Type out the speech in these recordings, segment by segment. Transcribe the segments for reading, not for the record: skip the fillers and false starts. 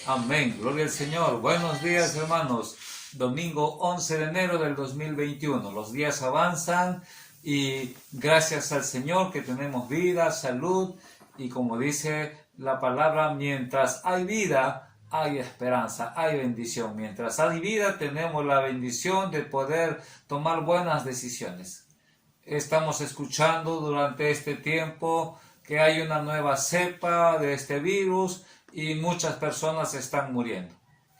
Amén. Gloria al Señor. Buenos días, hermanos. Domingo 11 de enero del 2021. Los días avanzan y gracias al Señor que tenemos vida, salud y como dice la palabra, mientras hay vida, hay esperanza, hay bendición. Mientras hay vida, tenemos la bendición de poder tomar buenas decisiones. Estamos escuchando durante este tiempo que hay una nueva cepa de este virus y muchas personas están muriendo.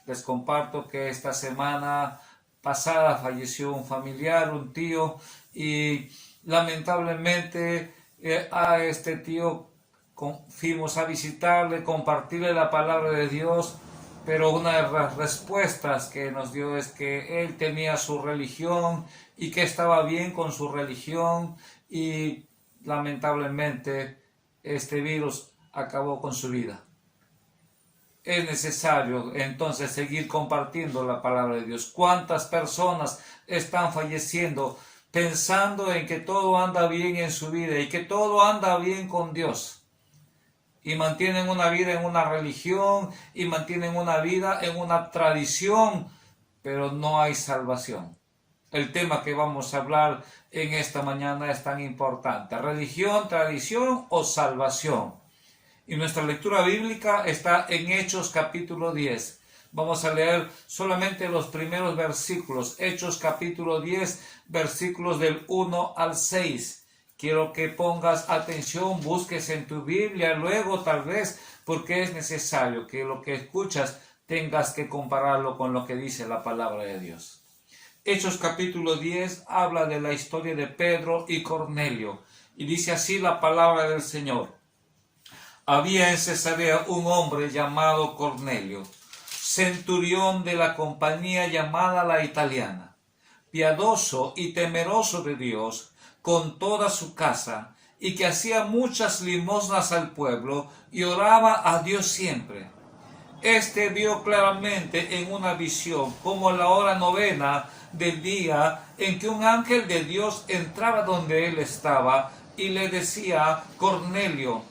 Les comparto que esta semana pasada falleció un familiar, un tío, y lamentablemente a este tío fuimos a visitarle, compartirle la palabra de Dios, pero una de las respuestas que nos dio es que él tenía su religión y que estaba bien con su religión y lamentablemente este virus acabó con su vida. Es necesario entonces seguir compartiendo la palabra de Dios. ¿Cuántas personas están falleciendo pensando en que todo anda bien en su vida y que todo anda bien con Dios? Y mantienen una vida en una religión y mantienen una vida en una tradición, pero no hay salvación. El tema que vamos a hablar en esta mañana es tan importante. ¿Religión, tradición o salvación? Y nuestra lectura bíblica está en Hechos capítulo 10. Vamos a leer solamente los primeros versículos. Hechos capítulo 10, versículos del 1 al 6. Quiero que pongas atención, busques en tu Biblia luego tal vez, porque es necesario que lo que escuchas tengas que compararlo con lo que dice la palabra de Dios. Hechos capítulo 10 habla de la historia de Pedro y Cornelio. Y dice así la palabra del Señor. Había en Cesarea un hombre llamado Cornelio, centurión de la compañía llamada la Italiana, piadoso y temeroso de Dios con toda su casa, y que hacía muchas limosnas al pueblo y oraba a Dios siempre. Este vio claramente en una visión como la hora novena del día en que un ángel de Dios entraba donde él estaba y le decía: Cornelio.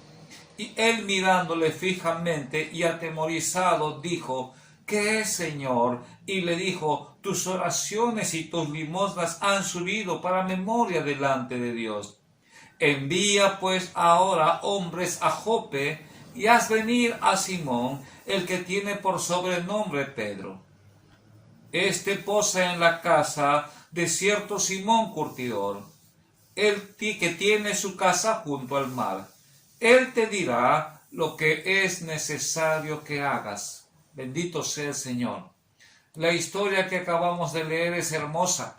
Y él mirándole fijamente y atemorizado dijo: ¿Qué es, Señor? Y le dijo: tus oraciones y tus limosnas han subido para memoria delante de Dios. Envía pues ahora hombres a Jope y haz venir a Simón, el que tiene por sobrenombre Pedro. Este posa en la casa de cierto Simón curtidor, el que tiene su casa junto al mar. Él te dirá lo que es necesario que hagas. Bendito sea el Señor. La historia que acabamos de leer es hermosa.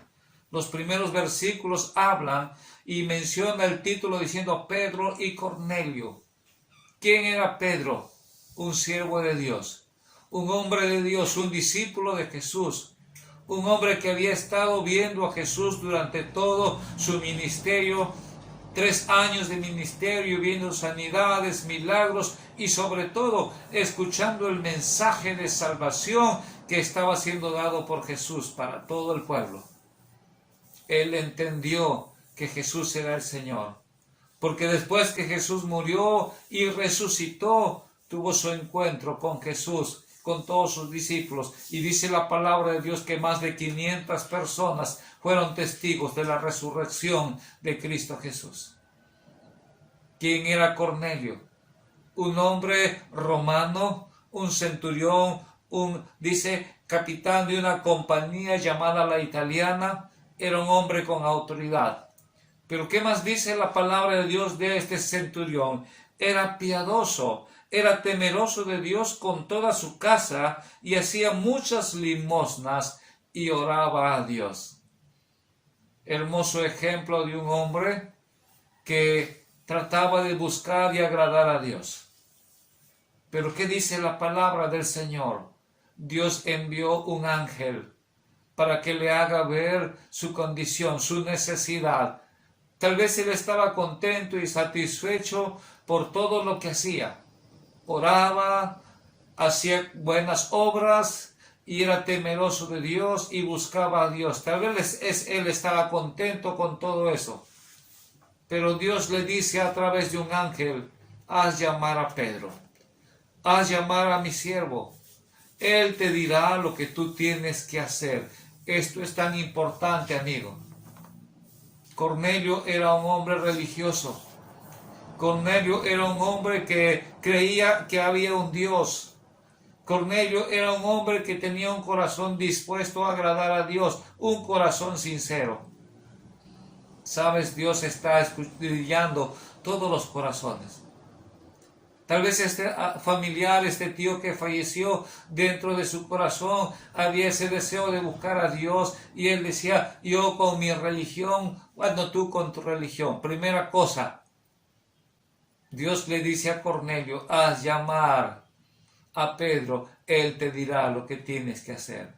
Los primeros versículos hablan y menciona el título diciendo Pedro y Cornelio. ¿Quién era Pedro? Un siervo de Dios, un hombre de Dios, un discípulo de Jesús, un hombre que había estado viendo a Jesús durante todo su ministerio. 3 años de ministerio, viendo sanidades, milagros y sobre todo escuchando el mensaje de salvación que estaba siendo dado por Jesús para todo el pueblo. Él entendió que Jesús era el Señor, porque después que Jesús murió y resucitó, tuvo su encuentro con Jesús, con todos sus discípulos, y dice la palabra de Dios que más de 500 personas fueron testigos de la resurrección de Cristo Jesús. ¿Quién era Cornelio? Un hombre romano, un centurión, dice, capitán de una compañía llamada la Italiana. Era un hombre con autoridad. Pero ¿qué más dice la palabra de Dios de este centurión? Era piadoso, era temeroso de Dios con toda su casa y hacía muchas limosnas y oraba a Dios. Hermoso ejemplo de un hombre que trataba de buscar y agradar a Dios. Pero ¿qué dice la palabra del Señor? Dios envió un ángel para que le haga ver su condición, su necesidad. Tal vez él estaba contento y satisfecho por todo lo que hacía. Oraba, hacía buenas obras y era temeroso de Dios y buscaba a Dios. Tal vez él estaba contento con todo eso. Pero Dios le dice a través de un ángel: haz llamar a Pedro, haz llamar a mi siervo, Él te dirá lo que tú tienes que hacer. Esto es tan importante, amigo. Cornelio era un hombre religioso. Cornelio era un hombre que creía que había un Dios. Cornelio era un hombre que tenía un corazón dispuesto a agradar a Dios, un corazón sincero. Sabes, Dios está escudriñando todos los corazones. Tal vez este familiar, este tío que falleció, dentro de su corazón había ese deseo de buscar a Dios y él decía, yo con mi religión, bueno, tú con tu religión. Primera cosa, Dios le dice a Cornelio, haz llamar a Pedro, él te dirá lo que tienes que hacer.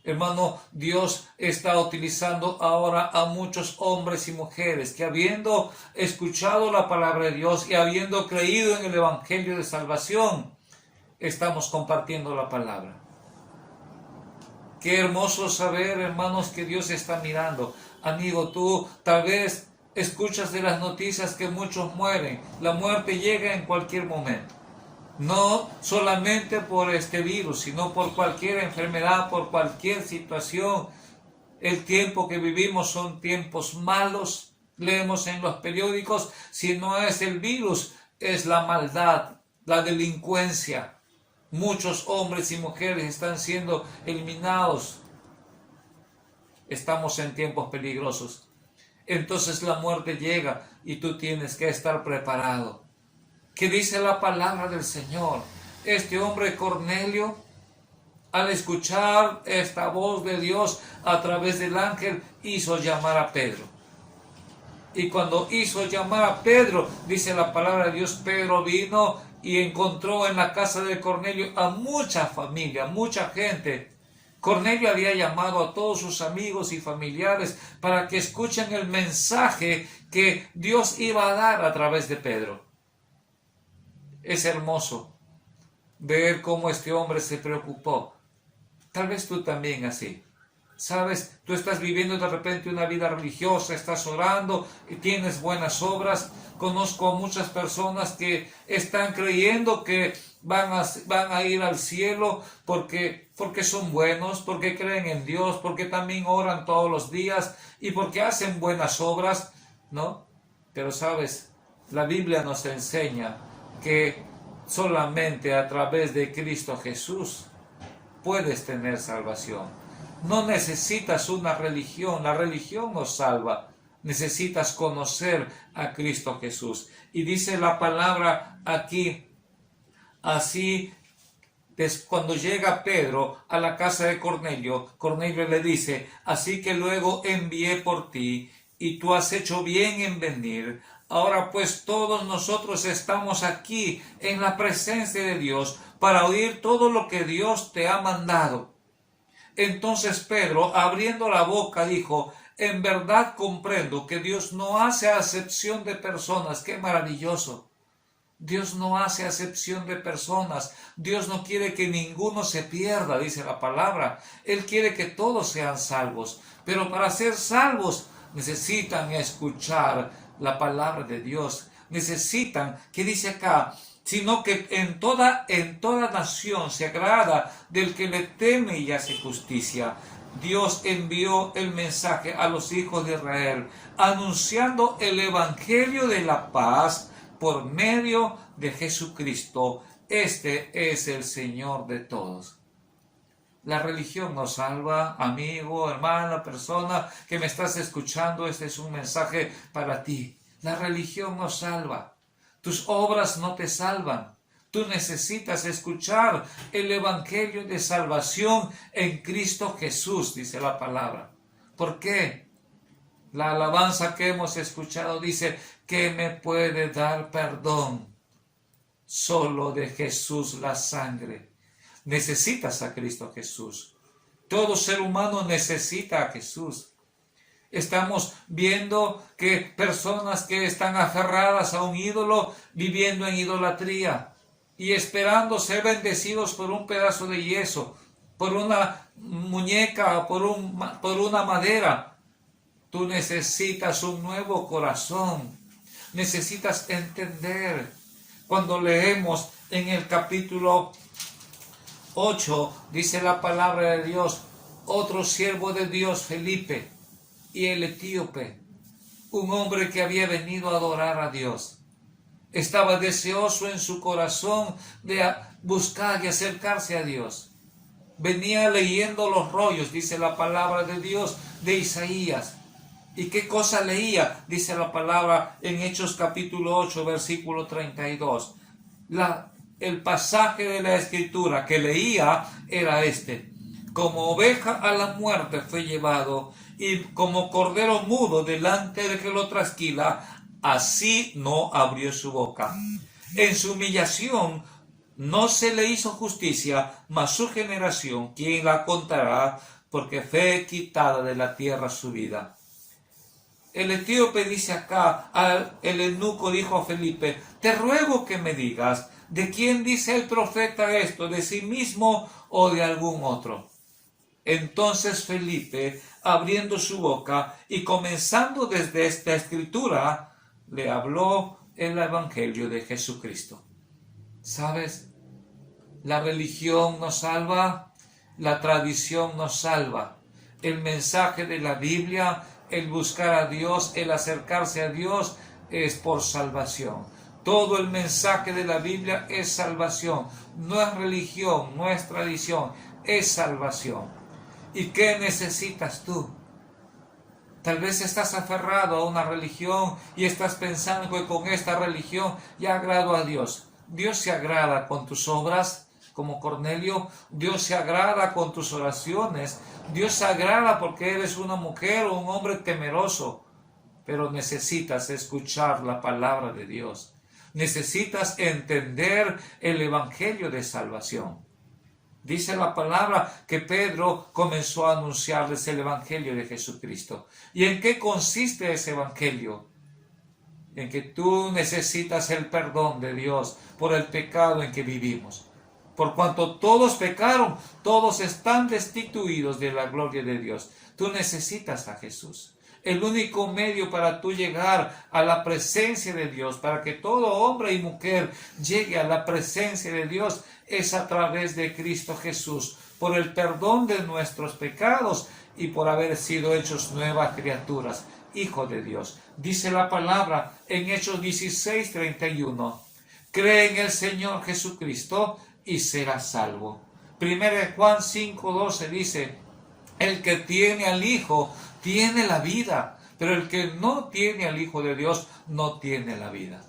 Hermano, Dios está utilizando ahora a muchos hombres y mujeres que habiendo escuchado la palabra de Dios y habiendo creído en el Evangelio de salvación, estamos compartiendo la palabra. Qué hermoso saber, hermanos, que Dios está mirando. Amigo, tú tal vez escuchas de las noticias que muchos mueren. La muerte llega en cualquier momento. No solamente por este virus, sino por cualquier enfermedad, por cualquier situación. El tiempo que vivimos son tiempos malos. Leemos en los periódicos, si no es el virus, es la maldad, la delincuencia. Muchos hombres y mujeres están siendo eliminados. Estamos en tiempos peligrosos. Entonces la muerte llega y tú tienes que estar preparado. ¿Qué dice la palabra del Señor? Este hombre Cornelio, al escuchar esta voz de Dios a través del ángel, hizo llamar a Pedro. Y cuando hizo llamar a Pedro, dice la palabra de Dios, Pedro vino y encontró en la casa de Cornelio a mucha familia, mucha gente. Cornelio había llamado a todos sus amigos y familiares para que escuchen el mensaje que Dios iba a dar a través de Pedro. Es hermoso ver cómo este hombre se preocupó. Tal vez tú también así. Sabes, tú estás viviendo de repente una vida religiosa, estás orando y tienes buenas obras. Conozco a muchas personas que están creyendo que van a ir al cielo porque son buenos, porque creen en Dios, porque también oran todos los días y porque hacen buenas obras, ¿no? Pero sabes, la Biblia nos enseña que solamente a través de Cristo Jesús puedes tener salvación. No necesitas una religión, la religión nos salva. Necesitas conocer a Cristo Jesús. Y dice la palabra aquí, así, cuando llega Pedro a la casa de Cornelio, Cornelio le dice, así que luego envié por ti, y tú has hecho bien en venir. Ahora pues todos nosotros estamos aquí en la presencia de Dios para oír todo lo que Dios te ha mandado. Entonces Pedro, abriendo la boca, dijo, en verdad comprendo que Dios no hace acepción de personas. ¡Qué maravilloso! Dios no hace acepción de personas. Dios no quiere que ninguno se pierda, dice la palabra. Él quiere que todos sean salvos. Pero para ser salvos necesitan escuchar la palabra de Dios. Necesitan, ¿qué dice acá? Sino que en toda nación se agrada del que le teme y hace justicia. Dios envió el mensaje a los hijos de Israel, anunciando el evangelio de la paz por medio de Jesucristo. Este es el Señor de todos. La religión nos salva, amigo, hermana, persona que me estás escuchando. Este es un mensaje para ti. La religión nos salva. Tus obras no te salvan. Tú necesitas escuchar el evangelio de salvación en Cristo Jesús, dice la palabra. ¿Por qué? La alabanza que hemos escuchado dice que me puede dar perdón. Solo de Jesús la sangre. Necesitas a Cristo Jesús. Todo ser humano necesita a Jesús. Estamos viendo que personas que están aferradas a un ídolo, viviendo en idolatría y esperando ser bendecidos por un pedazo de yeso, por una muñeca, por una madera. Tú necesitas un nuevo corazón. Necesitas entender. Cuando leemos en el capítulo 8 dice la palabra de Dios: otro siervo de Dios, Felipe, y el etíope, un hombre que había venido a adorar a Dios, estaba deseoso en su corazón de buscar y acercarse a Dios. Venía leyendo los rollos, dice la palabra de Dios, de Isaías. ¿Y qué cosa leía? Dice la palabra en Hechos capítulo 8, versículo 32. El pasaje de la Escritura que leía era este: como oveja a la muerte fue llevado, y como cordero mudo delante de que lo trasquila, así no abrió su boca. En su humillación no se le hizo justicia, mas su generación, ¿quién la contará? Porque fue quitada de la tierra su vida. El etíope dice acá, el eunuco dijo a Felipe: te ruego que me digas, ¿de quién dice el profeta esto? ¿De sí mismo o de algún otro? Entonces Felipe, abriendo su boca y comenzando desde esta escritura, le habló el evangelio de Jesucristo. ¿Sabes? La religión nos salva, la tradición nos salva. El mensaje de la Biblia, el buscar a Dios, el acercarse a Dios, es por salvación. Todo el mensaje de la Biblia es salvación. No es religión, no es tradición, es salvación. ¿Y qué necesitas tú? Tal vez estás aferrado a una religión y estás pensando que con esta religión ya agrado a Dios. Dios se agrada con tus obras, como Cornelio. Dios se agrada con tus oraciones. Dios se agrada porque eres una mujer o un hombre temeroso. Pero necesitas escuchar la palabra de Dios. Necesitas entender el evangelio de salvación. Dice la palabra que Pedro comenzó a anunciarles el evangelio de Jesucristo. ¿Y en qué consiste ese evangelio? En que tú necesitas el perdón de Dios por el pecado en que vivimos. Por cuanto todos pecaron, todos están destituidos de la gloria de Dios. Tú necesitas a Jesús. El único medio para tú llegar a la presencia de Dios, para que todo hombre y mujer llegue a la presencia de Dios, es a través de Cristo Jesús, por el perdón de nuestros pecados y por haber sido hechos nuevas criaturas, hijo de Dios. Dice la palabra en Hechos 16:31, cree en el Señor Jesucristo y serás salvo. 1 Juan 5:12 dice, el que tiene al Hijo tiene la vida, pero el que no tiene al Hijo de Dios no tiene la vida.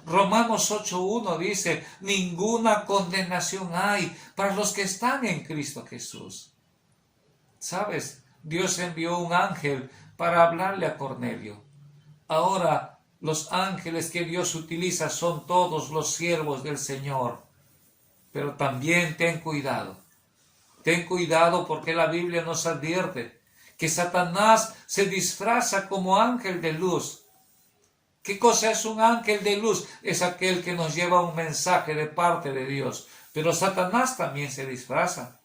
Romanos 8:1 dice, ninguna condenación hay para los que están en Cristo Jesús. ¿Sabes? Dios envió un ángel para hablarle a Cornelio. Ahora, los ángeles que Dios utiliza son todos los siervos del Señor. Pero también ten cuidado. Ten cuidado porque la Biblia nos advierte que Satanás se disfraza como ángel de luz. ¿Qué cosa es un ángel de luz? Es aquel que nos lleva un mensaje de parte de Dios. Pero Satanás también se disfraza.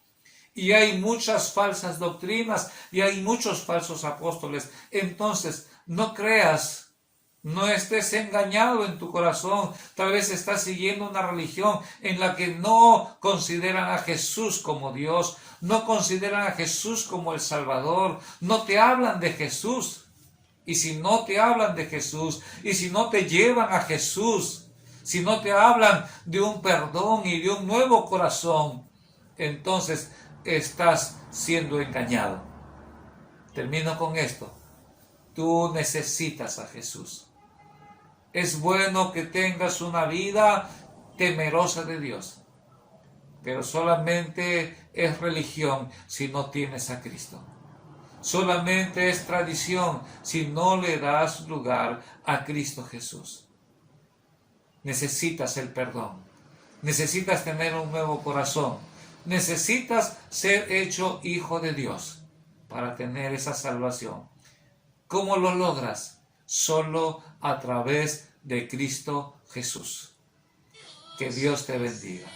Y hay muchas falsas doctrinas y hay muchos falsos apóstoles. Entonces, no creas, no estés engañado en tu corazón. Tal vez estás siguiendo una religión en la que no consideran a Jesús como Dios, no consideran a Jesús como el Salvador, no te hablan de Jesús. Y si no te hablan de Jesús, y si no te llevan a Jesús, si no te hablan de un perdón y de un nuevo corazón, entonces estás siendo engañado. Termino con esto. Tú necesitas a Jesús. Es bueno que tengas una vida temerosa de Dios, pero solamente es religión si no tienes a Cristo. Solamente es tradición si no le das lugar a Cristo Jesús. Necesitas el perdón. Necesitas tener un nuevo corazón. Necesitas ser hecho hijo de Dios para tener esa salvación. ¿Cómo lo logras? Solo a través de Cristo Jesús. Que Dios te bendiga.